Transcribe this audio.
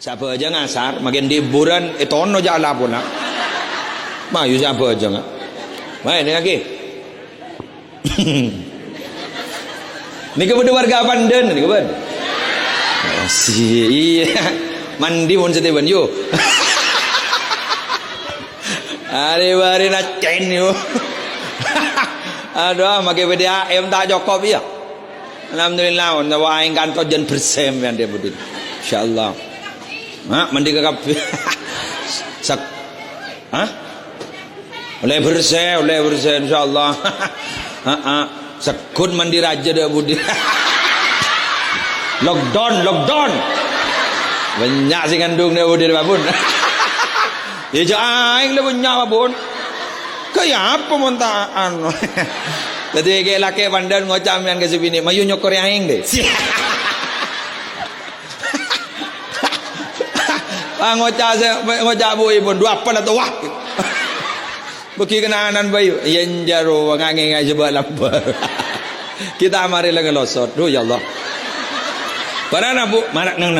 Siapa aja ngasar, makin liburan itu ono jala pun nak. Mayu siapa aja nggak. Main lagi. Ini kepada warga Pandan, ini kepada. Iya, mandi pun setiap yo. Hari-hari nak cain yo. Aduh, makai PDAM tak cukup ya. Alhamdulillah, on tawa aing kantor jen bersem yang dia budin. Insyaallah. Mandi ke kafe. Sak. Oleh bersih insyaallah. Sekun mandi raja dah budin. Lockdown. Banyak sih kandung dia budin babun. Ya aing le punya babun. Kayak apa montaan? Jadi kayak laki Pandan ngocam yang ke sini, mayu nyokor aing deh. Ngocak bu ibu dua apa atau wah. Beki kenangan bayu, yen jaro ngange coba lapar. Kita mari lagi losot, do ya Allah. Para nabu marak nang.